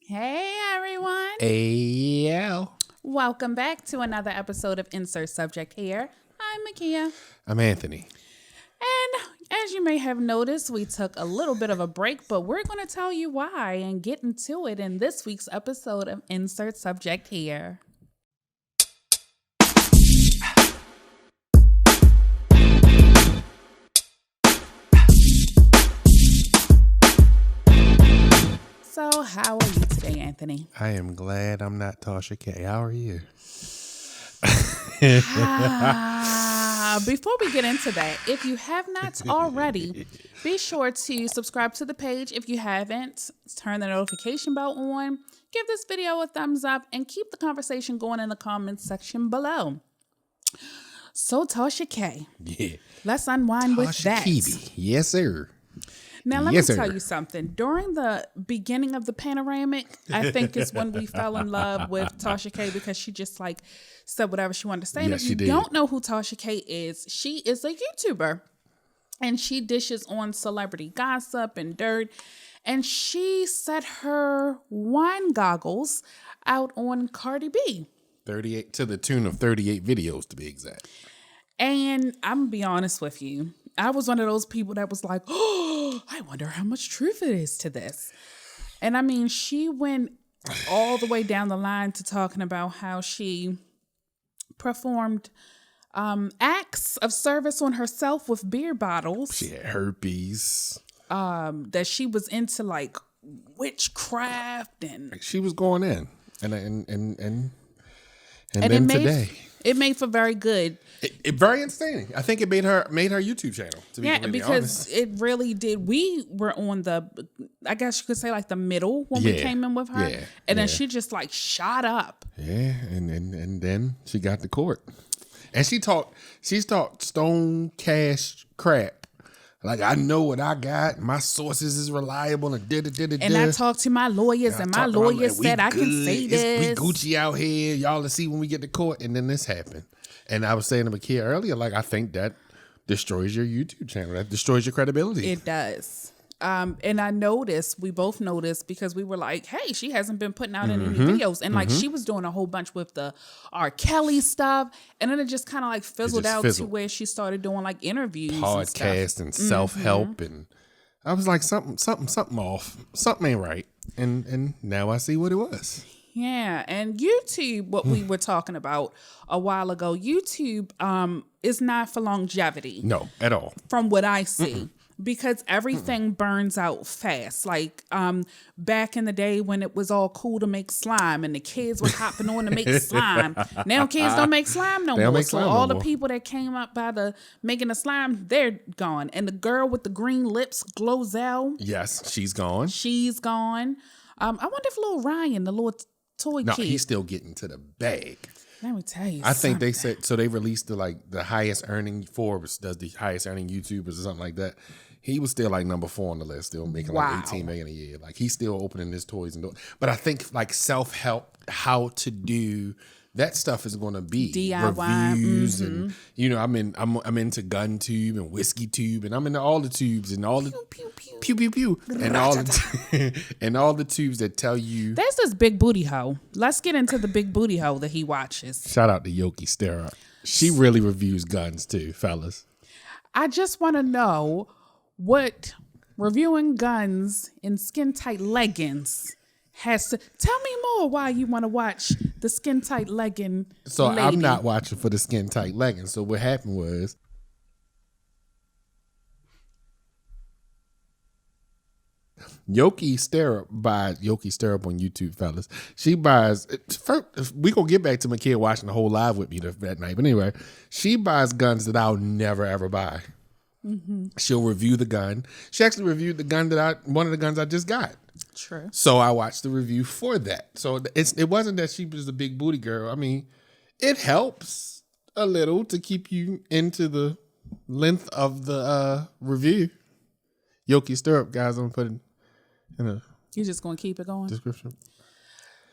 Hey everyone. Hey, Welcome back to another episode of Insert Subject here. I'm Makia. I'm Anthony. And as you may have noticed, we took a little bit of a break, but we're going to tell you why and get into it in this week's episode of Insert Subject here. So, how are you today, Anthony? I am glad I'm not Tasha K. How are you? Before we get into that, if you have not already, be sure to subscribe to the page. If you haven't, turn the notification bell on, give this video a thumbs up, and keep the conversation going in the comments section below. So, Tasha K. Yeah. Let's unwind with that. Kibi. Yes, sir. Now, let me tell you something. During the beginning of the panoramic, I think is when we fell in love with Tasha K because she just said whatever she wanted to say. And if you don't know who Tasha K is, she is a YouTuber and she dishes on celebrity gossip and dirt. And she set her wine goggles out on Cardi B. 38 to the tune of 38 videos to be exact. And I'm going to be honest with you. I was one of those people that was like, oh, I wonder how much truth it is to this. And I mean, she went all the way down the line to talking about how she performed acts of service on herself with beer bottles. She had herpes. That she was into witchcraft and She was going in. And then today. It made for very good. It very entertaining. I think it made her YouTube channel. To be completely because honest. it really did. We were on I guess you could say the middle when we came in with her, and then she just shot up. Yeah, and then she got to court, and she's talked stone cash crap. Like, I know what I got. My sources is reliable and And I talked to my lawyers, and my lawyer said I can say this. We Gucci out here. Y'all will see when we get to court. And then this happened. And I was saying to Makia earlier, I think that destroys your YouTube channel. That destroys your credibility. It does. And we both noticed because we were like, hey, she hasn't been putting out any videos. And she was doing a whole bunch with the R. Kelly stuff. And then it just kind of fizzled out to where she started doing interviews. Podcast and self-help. And I was like, something off. Something ain't right. And now I see what it was. Yeah. And YouTube, what we were talking about a while ago, YouTube is not for longevity. No, at all. From what I see. Because everything burns out fast. Back in the day when it was all cool to make slime and the kids were hopping on to make slime. Now kids don't make slime no more. So all the people that came up by making the slime, they're gone. And the girl with the green lips, Glozell. Yes, she's gone. She's gone. I wonder if little Ryan, the little toy kid. No, he's still getting to the bag. Let me tell you I think they said, so they released the highest earning, Forbes does the highest earning YouTubers or something like that. He was still number 4 on the list, still making $18 million a year. He's still opening his toys and doors. But I think self-help, how to do that stuff is going to be DIY reviews and I'm into gun tube and whiskey tube and I'm into all the tubes and all the pew pew pew and all the tubes that tell you. There's this big booty hoe. Let's get into the big booty hoe that he watches. Shout out to Yoki Sturrup. She really reviews guns too, fellas. I just want to know what reviewing guns in skin tight leggings has to tell me more why you want to watch the skin tight legging. So lady. I'm not watching for the skin tight leggings. So what happened was Yoki Sturrup buys Yoki Sturrup on YouTube, fellas. She buys first. We gonna get back to Makia watching the whole live with me that night. But anyway, she buys guns that I'll never ever buy. Mm-hmm. She'll review the gun. She actually reviewed the gun one of the guns I just got. True. So I watched the review for that. So it wasn't that she was a big booty girl. I mean, it helps a little to keep you into the length of the review. Yoki Sturrup, guys, I'm putting in a. You just gonna keep it going? Description.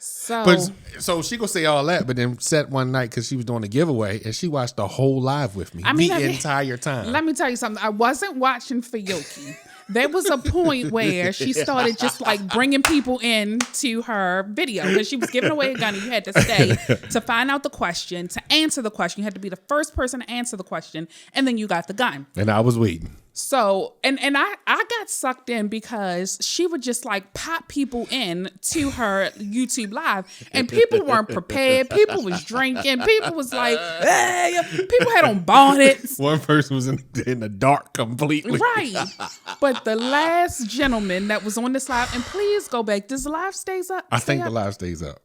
So she gonna say all that, but then sat one night because she was doing a giveaway and she watched the whole live with me the entire time. Let me tell you something. I wasn't watching for Yoki. there was a point where she started just like bringing people in to her video because she was giving away a gun and you had to stay to find out the question, to answer the question. You had to be the first person to answer the question, and then you got the gun. And I was waiting. So, and I got sucked in because she would just like pop people in to her YouTube live, and people weren't prepared. People was drinking. People was like, hey, people had on bonnets. One person was in the dark completely. Right. But the last gentleman that was on this live, and please go back. Does the live stays up? I think the live stays up.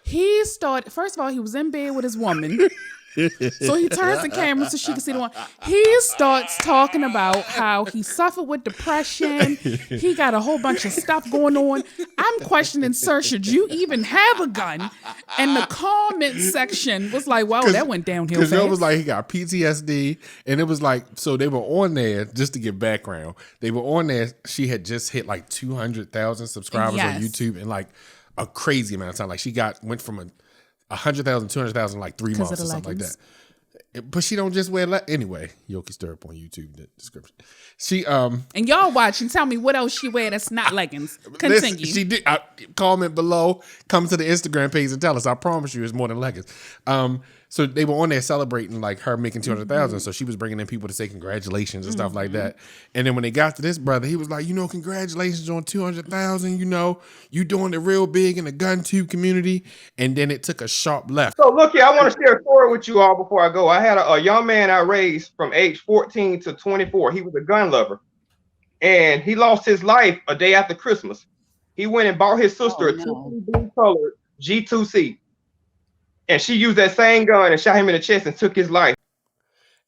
He started, first of all, he was in bed with his woman. So he turns the camera so she can see the one. He starts talking about how he suffered with depression. He got a whole bunch of stuff going on. I'm questioning, sir, should you even have a gun? And the comment section was like, wow, that went downhill fast. Because it was like he got PTSD. And it was like, so they were on there, just to give background, they were on there. She had just hit like 200,000 subscribers on YouTube in like a crazy amount of time. Like she went from 100,000, 200,000 like 3 months or something leggings. Like that. But she don't just wear anyway. Yoki Sturrup on YouTube, the description. She and y'all watch and tell me what else she wear that's not leggings. Continue. She did. Comment below. Come to the Instagram page and tell us. I promise you, it's more than leggings. So they were on there celebrating like her making 200,000. So she was bringing in people to say congratulations and stuff like that. And then when they got to this brother, he was like, congratulations on 200,000. You doing it real big in the gun tube community. And then it took a sharp left. So look here, I want to share a story with you all before I go. I had a young man I raised from age 14 to 24. He was a gun lover, and he lost his life a day after Christmas. He went and bought his sister a blue colored G2C. And she used that same gun and shot him in the chest and took his life.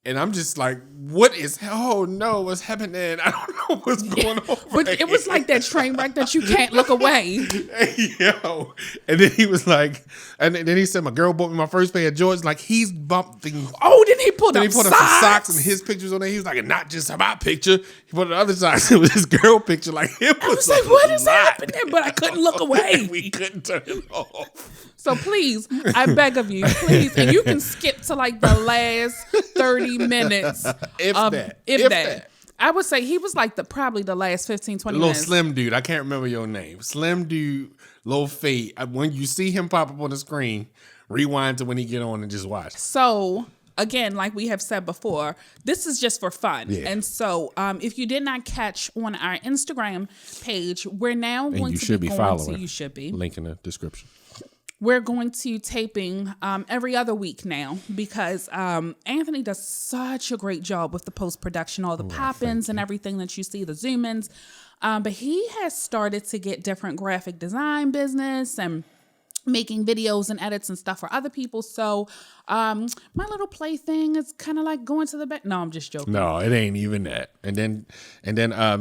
And I'm just like, what's happening? I don't know what's going on. But it was like that train wreck that you can't look away. Yo. And then he was like, and then he said, my girl bought me my first pair of Jordans. Like he's bumping. Oh, then he put up some socks and his pictures on there. He was like, and not just my picture. He put the other socks. It was his girl picture. Like it was like, what is happening? But I couldn't look away. We couldn't turn it off. So please, I beg of you, please, and you can skip to like the last 30 minutes. If that. I would say he was like probably the last 15, 20 minutes. Little slim dude. I can't remember your name. Slim dude, low fade. When you see him pop up on the screen, rewind to when he get on and just watch. So again, like we have said before, this is just for fun. Yeah. And so if you did not catch on our Instagram page, we're now going to be following. You should be. Link in the description. We're going to taping every other week now because Anthony does such a great job with the post-production, all the pop-ins and everything that you see, the zoom-ins. But he has started to get different graphic design business and making videos and edits and stuff for other people. So my little plaything is kind of like going to the bed. No, I'm just joking. No, it ain't even that. And then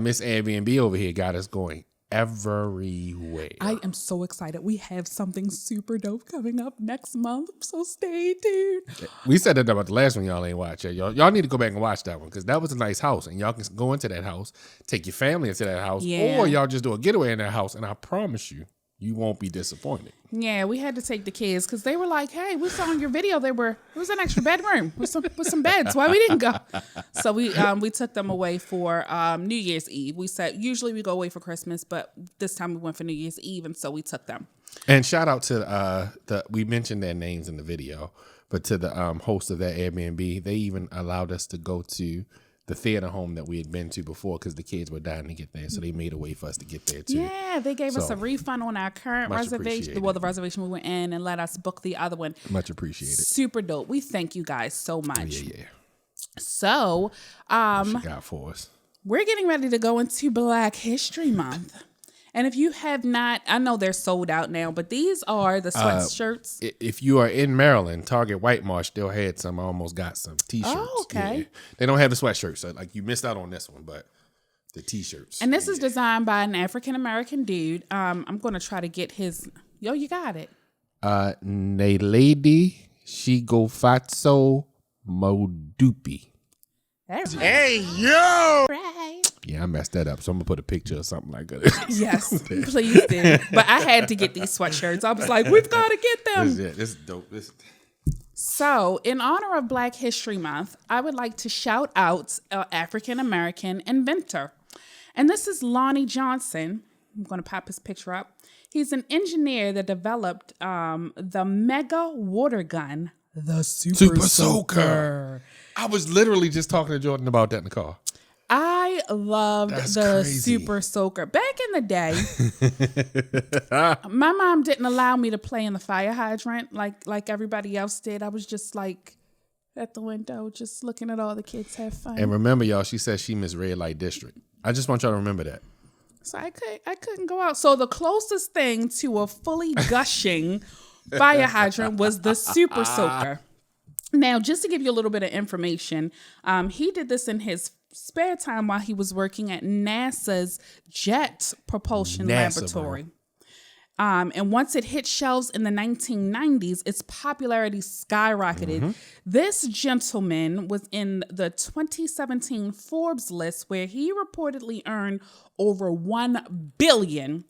Miss Airbnb over here got us going everywhere. I am so excited. We have something super dope coming up next month, so stay tuned. We said that about the last one y'all ain't watch it. Y'all need to go back and watch that one because that was a nice house, and y'all can go into that house, take your family into that house, or y'all just do a getaway in that house, and I promise you, you won't be disappointed. Yeah, we had to take the kids because they were like, "Hey, we saw in your video it was an extra bedroom with some beds. Why we didn't go?" So we took them away for New Year's Eve. We said usually we go away for Christmas, but this time we went for New Year's Eve, and so we took them. And shout out to we mentioned their names in the video, but to the host of that Airbnb, they even allowed us to go to the theater home that we had been to before because the kids were dying to get there. So they made a way for us to get there too. Yeah, they gave us a refund on our current reservation. Well, the reservation we were in, and let us book the other one. Much appreciated. Super dope. We thank you guys so much. Yeah. So, what she got for us? We're getting ready to go into Black History Month. And if you have not, I know they're sold out now, but these are the sweatshirts. If you are in Maryland, Target White Marsh still had some. I almost got some T-shirts. Oh, okay. Yeah. They don't have the sweatshirts, so like you missed out on this one, but the T-shirts. And this is designed by an African-American dude. I'm going to try to get his, you got it. Neledi Shigofatso Modupi. Hey, yo! Right. Yeah, I messed that up, so I'm going to put a picture or something like that. Yes, please do. But I had to get these sweatshirts. I was like, we've got to get them. This is dope. So, in honor of Black History Month, I would like to shout out an African-American inventor. And this is Lonnie Johnson. I'm going to pop his picture up. He's an engineer that developed the mega water gun, the Super Soaker. I was literally just talking to Jordan about that in the car. I loved the Super Soaker. Back in the day, my mom didn't allow me to play in the fire hydrant like everybody else did. I was just like at the window, just looking at all the kids have fun. And remember, y'all, she said she missed red light district. I just want y'all to remember that. So I couldn't go out. So the closest thing to a fully gushing fire hydrant was the Super Soaker. Now, just to give you a little bit of information, he did this in his spare time while he was working at NASA's Jet Propulsion Laboratory. And once it hit shelves in the 1990s, its popularity skyrocketed. Mm-hmm. This gentleman was in the 2017 Forbes list, where he reportedly earned over $1 billion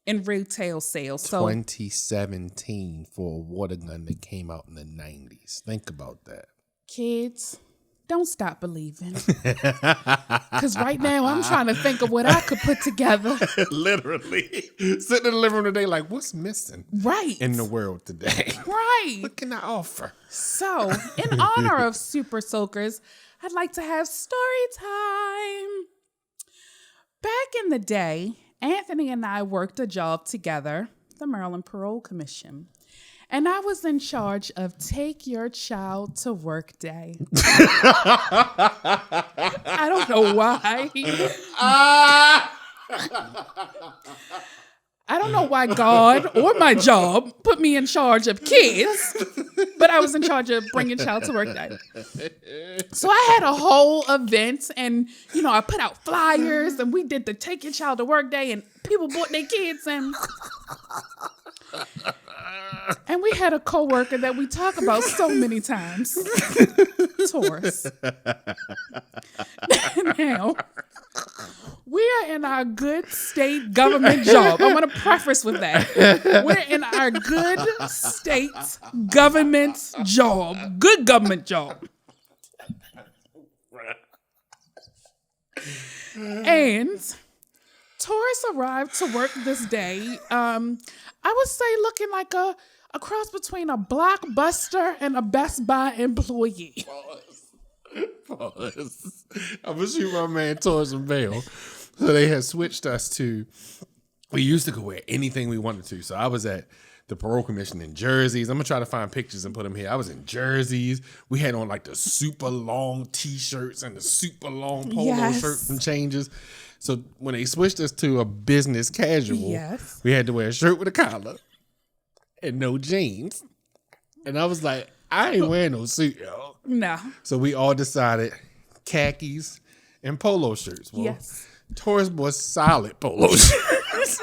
in retail sales. So 2017 for a water gun that came out in the 90s. Think about that. Kids, don't stop believing. Because right now I'm trying to think of what I could put together. Literally. Sitting in the living room today like, what's missing in the world today? Right. What can I offer? So, in honor of Super Soakers, I'd like to have story time. Back in the day, Anthony and I worked a job together, the Maryland Parole Commission. And I was in charge of Take Your Child to Work Day. I don't know why. I don't know why God or my job put me in charge of kids, but I was in charge of bringing child to work day. So I had a whole event, and, I put out flyers, and we did the Take Your Child to Work Day, and people brought their kids, and we had a coworker that we talk about so many times, Taurus. Now, we are in our good state government job. I want to preface with that. We're in our good state government job. Good government job. And Taurus arrived to work this day. I would say looking like a cross between a Blockbuster and a Best Buy employee. Pause. I was shooting my man Taurus and Vale. So they had switched us to, we used to go wear anything we wanted to. So I was at the parole commission in jerseys. I'm going to try to find pictures and put them here. I was in jerseys. We had on like the super long t-shirts and the super long polo shirts and changes. So when they switched us to a business casual, we had to wear a shirt with a collar and no jeans. And I was like, I ain't wearing no suit, y'all. No. So we all decided khakis and polo shirts. Well, Taurus was solid polo shirts.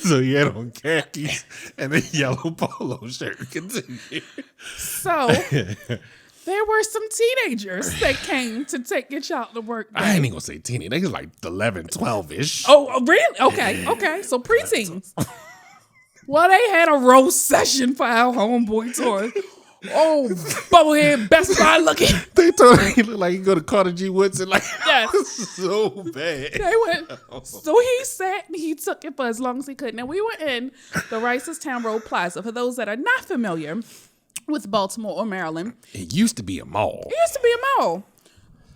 So he had on khakis and a yellow polo shirt. Continue. So there were some teenagers that came to take your child to work. I ain't even gonna say teenage. They was like 11, 12-ish. Oh, really? Okay. So preteens. Well, they had a roast session for our homeboy Taurus. Oh, bubblehead, Best Buy looking. They told him he looked like he go to Carter G. Woodson. Like, so bad. They went. So he sat and he took it for as long as he could. Now, we were in the Ricerstown Road Plaza. For those that are not familiar with Baltimore or Maryland, it used to be a mall.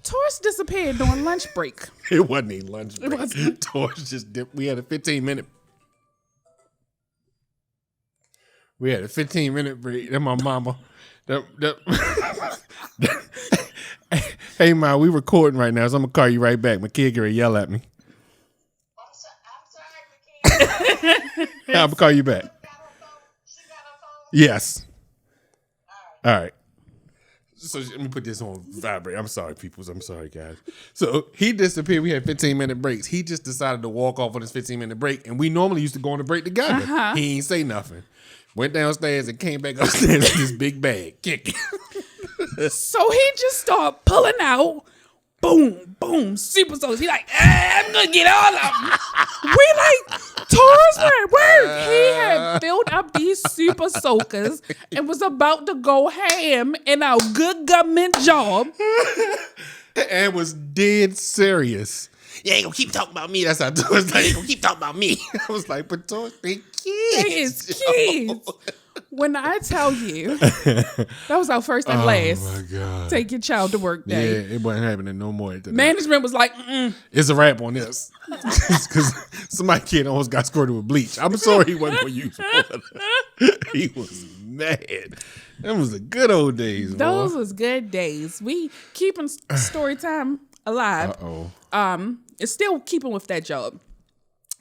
Taurus disappeared during lunch break. It wasn't even lunch break. Taurus just dipped. We had a 15-minute. We had a 15-minute break. Then my mama. Hey, Ma, we recording right now, so I'm going to call you right back. My kid going to yell at me. I'm sorry, my kid. I'm going to call you back. She got her phone? Yes. All right. So let me put this on vibrate. I'm sorry, peoples. I'm sorry, guys. So he disappeared. We had 15-minute breaks. He just decided to walk off on his 15-minute break, and we normally used to go on a break together. Uh-huh. He ain't say nothing. Went downstairs and came back upstairs with this big bag, kicking. So he just started pulling out, boom, boom, Super Soakers. He like, I'm going to get all of them. We like, Taurus were at work. He had filled up these Super Soakers and was about to go ham in our good government job. And was dead serious. You ain't gonna keep talking about me. That's how I do. It's like, you gonna keep talking about me. I was like, but those they kids. They is kids. When I tell you, that was our first and last. Oh my God. Take your child to work day. Yeah, it wasn't happening no more. Management was like, it's a wrap on this. Because somebody kid almost got squirted with bleach. I'm sorry he wasn't going to use water. He was mad. Them was the good old days. Those boy. was good days. We keeping story time alive. It's still keeping with that job.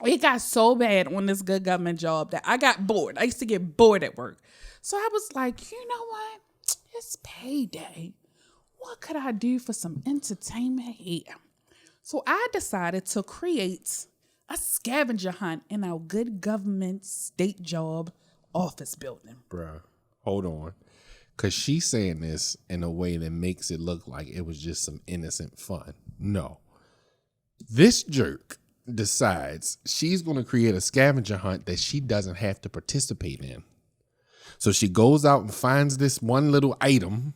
It got so bad on this good government job that I got bored. I used to get bored at work. So I was like, you know what? It's payday. What could I do for some entertainment here? So I decided to create a scavenger hunt in our good government state job office building. Bruh, hold on. Because she's saying this in a way that makes it look like it was just some innocent fun. No. This jerk decides she's going to create a scavenger hunt that she doesn't have to participate in. So she goes out and finds this one little item,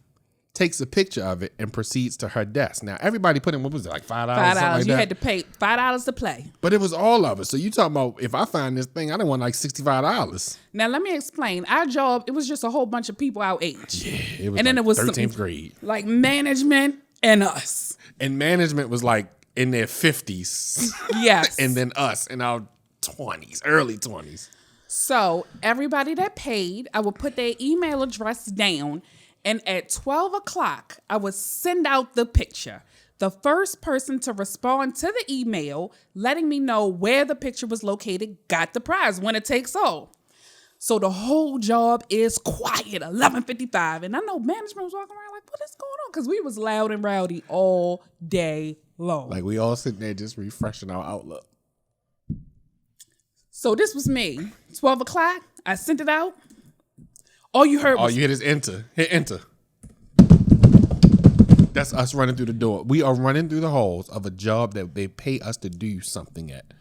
takes a picture of it, and proceeds to her desk. Now, everybody put in, what was it, like $5? $5. Like you had to pay $5 to play. But it was all of it. So you talking about, if I find this thing, I didn't want like $65. Now, let me explain. Our job, it was just a whole bunch of people our age. Yeah, it was and then it was 13th grade. Like management and us. And management was like in their 50s. Yes. And then us in our 20s, early 20s. So everybody that paid, I would put their email address down, and at 12 o'clock, I would send out the picture. The first person to respond to the email, letting me know where the picture was located, got the prize. Winner takes all. So the whole job is quiet, 11:55. And I know management was walking around like, what is going on? Because we was loud and rowdy all day long. Like we all sitting there just refreshing our outlook. So this was me. 12 o'clock, I sent it out. All you heard was... All you hit is enter. Hit enter. That's us running through the door. We are running through the halls of a job that they pay us to do something at.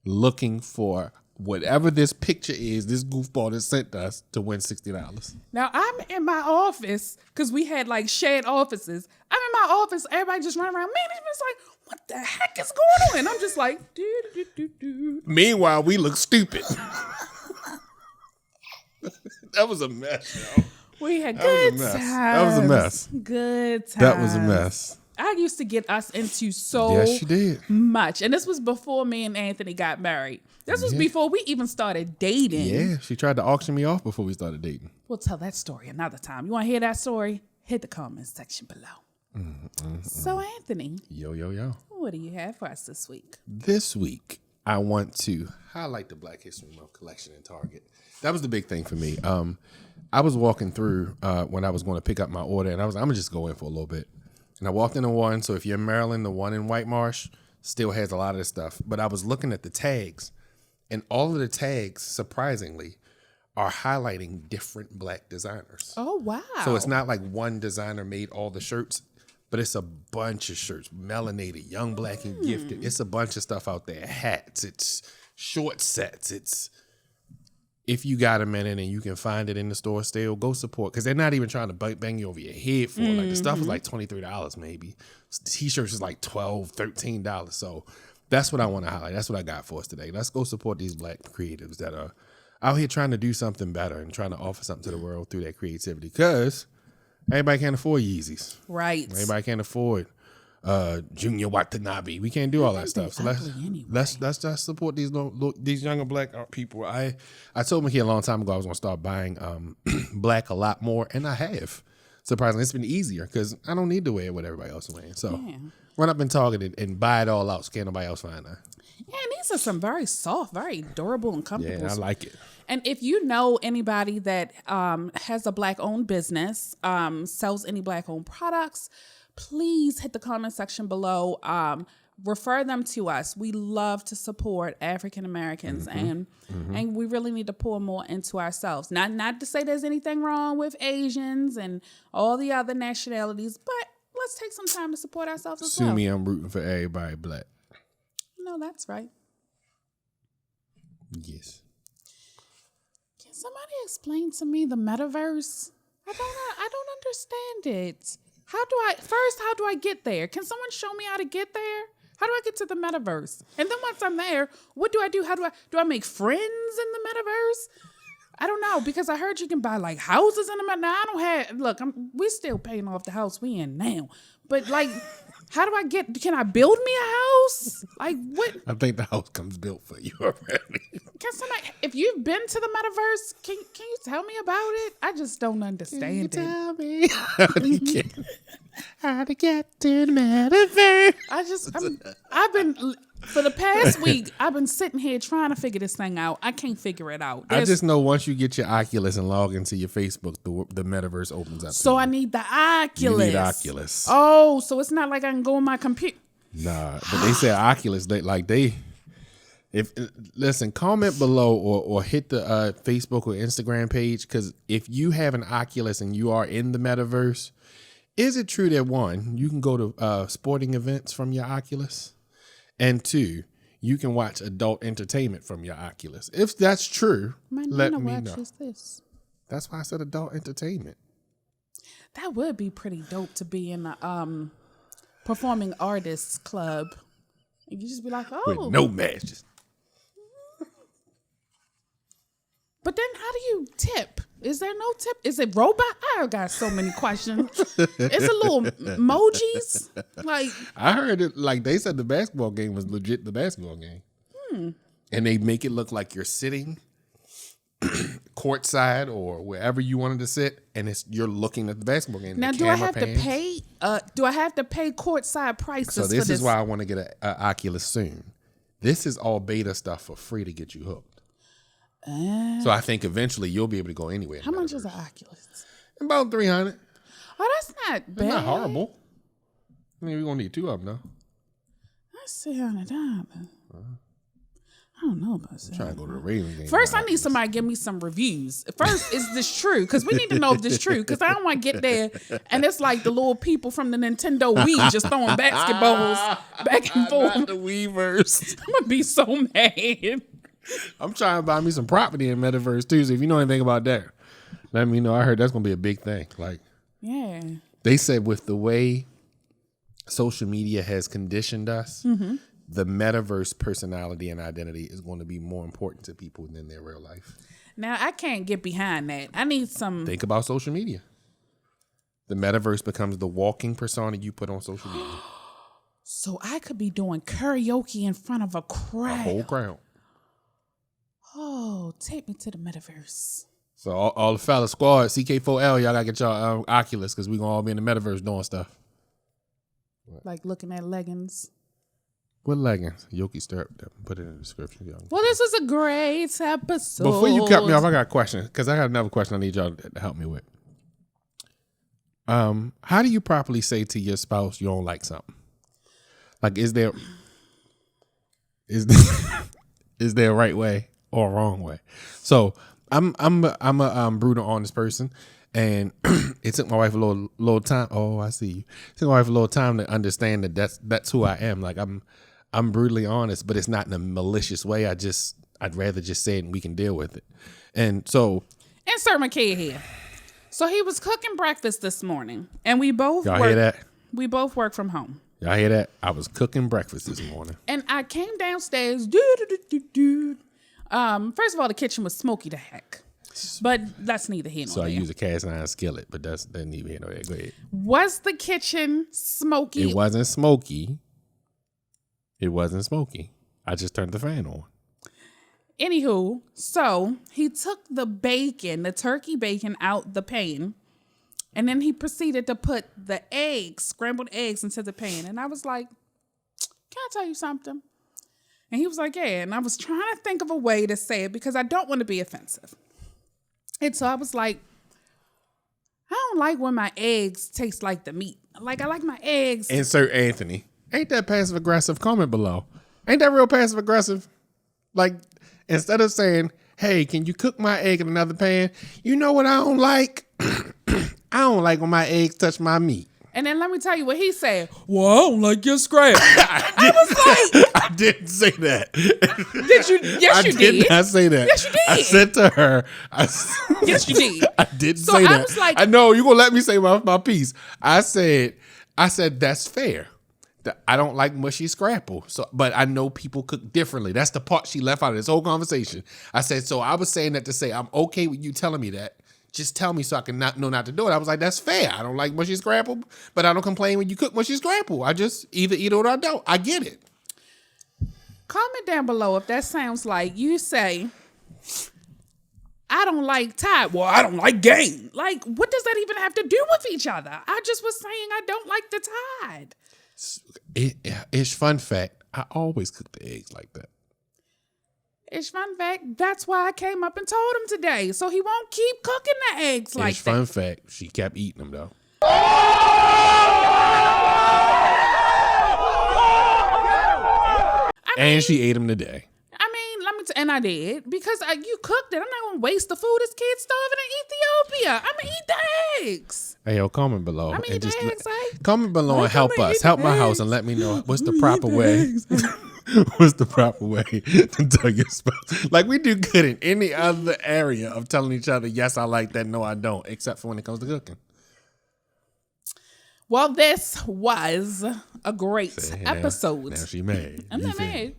Looking for whatever this picture is, this goofball that sent us to win $60. Now, I'm in my office, because we had like shared offices. I'm in my office, everybody just running around. Management's like, what the heck is going on? And I'm just like, do. Meanwhile, we look stupid. That was a mess, yo. We had good times. That was a mess. Good times. That was a mess. I used to get us into so Yes, you did. much. And this was before me and Anthony got married. This was before we even started dating. Yeah, she tried to auction me off before we started dating. We'll tell that story another time. You want to hear that story? Hit the comments section below. So, Anthony. Yo. What do you have for us this week? This week, I want to highlight the Black History Month collection in Target. That was the big thing for me. I was walking through when I was going to pick up my order, and I'm going to just go in for a little bit. And I walked into one. So if you're in Maryland, the one in White Marsh still has a lot of this stuff. But I was looking at the tags, and all of the tags, surprisingly, are highlighting different Black designers. Oh, wow. So it's not like one designer made all the shirts, but it's a bunch of shirts. Melanated, Young Black and Gifted. It's a bunch of stuff out there. Hats. It's short sets. It's... If you got a minute and you can find it in the store still, go support. Because they're not even trying to bang you over your head for it. Like the stuff is like $23 maybe. T-shirts is like $12, $13. So that's what I want to highlight. That's what I got for us today. Let's go support these Black creatives that are out here trying to do something better and trying to offer something to the world through their creativity. Because everybody can't afford Yeezys. Right. Everybody can't afford Junior Watanabe. We can't do all that stuff. So let's just support these younger Black people. I told Mickey a long time ago I was gonna start buying Black a lot more, and I have. Surprisingly, it's been easier because I don't need to wear what everybody else is wearing. So run up in Target and buy it all out so can't nobody else find that. Yeah, and these are some very soft, very durable and comfortable. Yeah, I like it. And if you know anybody that has a Black-owned business, sells any Black-owned products, please hit the comment section below. Refer them to us. We love to support African Americans, and we really need to pour more into ourselves. Not to say there's anything wrong with Asians and all the other nationalities, but let's take some time to support ourselves as well. Sue me, I'm rooting for everybody Black. No, that's right. Yes. Can somebody explain to me the metaverse? I don't understand it. how do I get there? Can someone show me how to get there? How do I get to the metaverse? And then once I'm there, what do I do? How do I make friends in the metaverse? I don't know, because I heard you can buy like houses in the metaverse. Now I don't have, look, we're still paying off the house we in now. But like, how do I can I build me a house? Like what? I think the house comes built for you already. Can somebody, if you've been to the metaverse, can you tell me about it? I just don't understand it. Tell me how to get to the metaverse. I've been, for the past week, I've been sitting here trying to figure this thing out. I can't figure it out. I just know once you get your Oculus and log into your Facebook, the metaverse opens up. So I need the Oculus. You need Oculus. Oh, so it's not like I can go on my computer. Nah, but they said Oculus. Listen, comment below or hit the Facebook or Instagram page, because if you have an Oculus and you are in the metaverse, is it true that one, you can go to sporting events from your Oculus, and two, you can watch adult entertainment from your Oculus? If that's true, let me know. This. That's why I said adult entertainment. That would be pretty dope to be in a performing artists club. You just be like, oh, with no matches. But then how do you tip? Is there no tip? Is it robot? I got so many questions. Is it little emojis? Like, I heard it, like they said the basketball game was legit the basketball game. And they make it look like you're sitting courtside or wherever you wanted to sit, and you're looking at the basketball game. Now, do I have to pay? Do I have to pay courtside prices? So this is why I want to get an Oculus soon. This is all beta stuff for free to get you hooked. So I think eventually you'll be able to go anywhere. How much is an Oculus? About $300. Oh, that's not bad. It's not horrible. I mean, we're gonna need two of them though. That's $600. I don't know about that. Trying to go to the Ravens game. First, I need somebody to give me some reviews. First, is this true? Because we need to know if this is true. Because I don't want to get there and it's like the little people from the Nintendo Wii just throwing basketballs back and forth. Not the Weavers. I'm gonna be so mad. I'm trying to buy me some property in Metaverse too. So if you know anything about that, let me know. I heard that's gonna be a big thing. Like, yeah, they said with the way social media has conditioned us, the Metaverse personality and identity is going to be more important to people than their real life. Now I can't get behind that. I need some. Think about social media. The Metaverse becomes the walking persona you put on social media. So I could be doing karaoke in front of a crowd. A whole crowd. Oh, take me to the Metaverse. So all the fella squad, CK4L, y'all gotta get y'all Oculus because we gonna all be in the Metaverse doing stuff. Like looking at leggings. What leggings? Yoki Sturrup. Put it in the description. Y'all. Well, this was a great episode. Before you cut me off, I got a question because I got another question I need y'all to help me with. How do you properly say to your spouse you don't like something? Like, is there a right way or a wrong way? So I'm a brutal, honest person, and it took my wife a little time. Oh, I see you. It took my wife a little time to understand that that's who I am. Like I'm brutally honest, but it's not in a malicious way. I'd rather just say it and we can deal with it. And so, insert my kid here. So he was cooking breakfast this morning, and we both hear that? We both work from home. Y'all hear that? I was cooking breakfast this morning. And I came downstairs. First of all, the kitchen was smoky to heck. But that's neither here nor there. So I use a cast iron skillet, but that's neither here nor there. Go ahead. Was the kitchen smoky? It wasn't smoky. It wasn't smoky. I just turned the fan on. Anywho, so he took the turkey bacon out the pan. And then he proceeded to put the scrambled eggs into the pan. And I was like, can I tell you something? And he was like, yeah. And I was trying to think of a way to say it because I don't want to be offensive. And so I was like, I don't like when my eggs taste like the meat. Like, I like my eggs. Insert Anthony. Ain't that passive aggressive? Comment below. Ain't that real passive aggressive? Like, instead of saying, hey, can you cook my egg in another pan? You know what I don't like? I don't like when my eggs touch my meat. And then let me tell you what he said. Well, I don't like your scrap. I was like, I didn't say that. Did you? Yes, you did. I did not say that. Yes, you did. I said to her, yes, you did. I didn't say that. I was like, I know you gonna let me say my piece. I said that's fair. I don't like mushy scrapple. So, but I know people cook differently. That's the part she left out of this whole conversation. I said, so I was saying that to say I'm okay with you telling me that. Just tell me so I can know not to do it. I was like, that's fair. I don't like mushy scrapple, but I don't complain when you cook mushy scrapple. I just either eat it or I don't. I get it. Comment down below if that sounds like you say, I don't like Tide. Well, I don't like Gain. Like, what does that even have to do with each other? I just was saying I don't like the Tide. It's fun fact. I always cook the eggs like that. It's fun fact. That's why I came up and told him today, so he won't keep cooking the eggs like that. It's fun fact. She kept eating them though. And she ate them today. I mean, and I did because you cooked it. I'm not gonna waste the food. This kid's starving in Ethiopia. I'm gonna eat the eggs. Hey, yo, comment below. I mean, just comment below and help us. Help my house and let me know what's the proper way. What's the proper way to tell your spouse? Like we do good in any other area of telling each other, yes, I like that, no, I don't, except for when it comes to cooking. Well, this was a great episode. Now she mad. I'm not mad.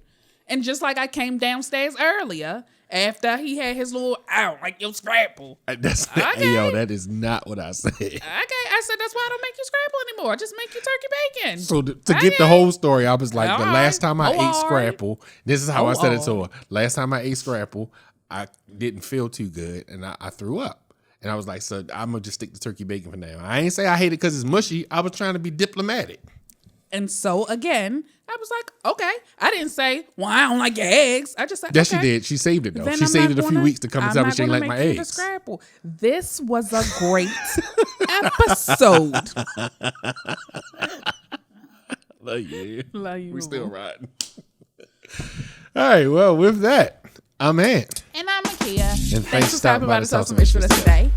And just like I came downstairs earlier after he had his little, I don't like your scrapple. Hey, yo, that is not what I said. Okay, I said that's why I don't make you scrapple anymore. I just make you turkey bacon. So to get the whole story, I was like, the last time I ate scrapple, this is how I said it to her. Last time I ate scrapple, I didn't feel too good, and I threw up. And I was like, so I'm going to just stick to turkey bacon for now. I ain't say I hate it because it's mushy. I was trying to be diplomatic. And so, again, I was like, okay. I didn't say, well, I don't like your eggs. I just said, yes, she did. She saved it, though. She saved it a few weeks to come and tell me she didn't like my eggs. Scrapple. This was a great episode. Love you. Love you. We still riding. All right. Well, with that, I'm Ant. And I'm Nakia. And thanks for stopping by the Sauce with us today.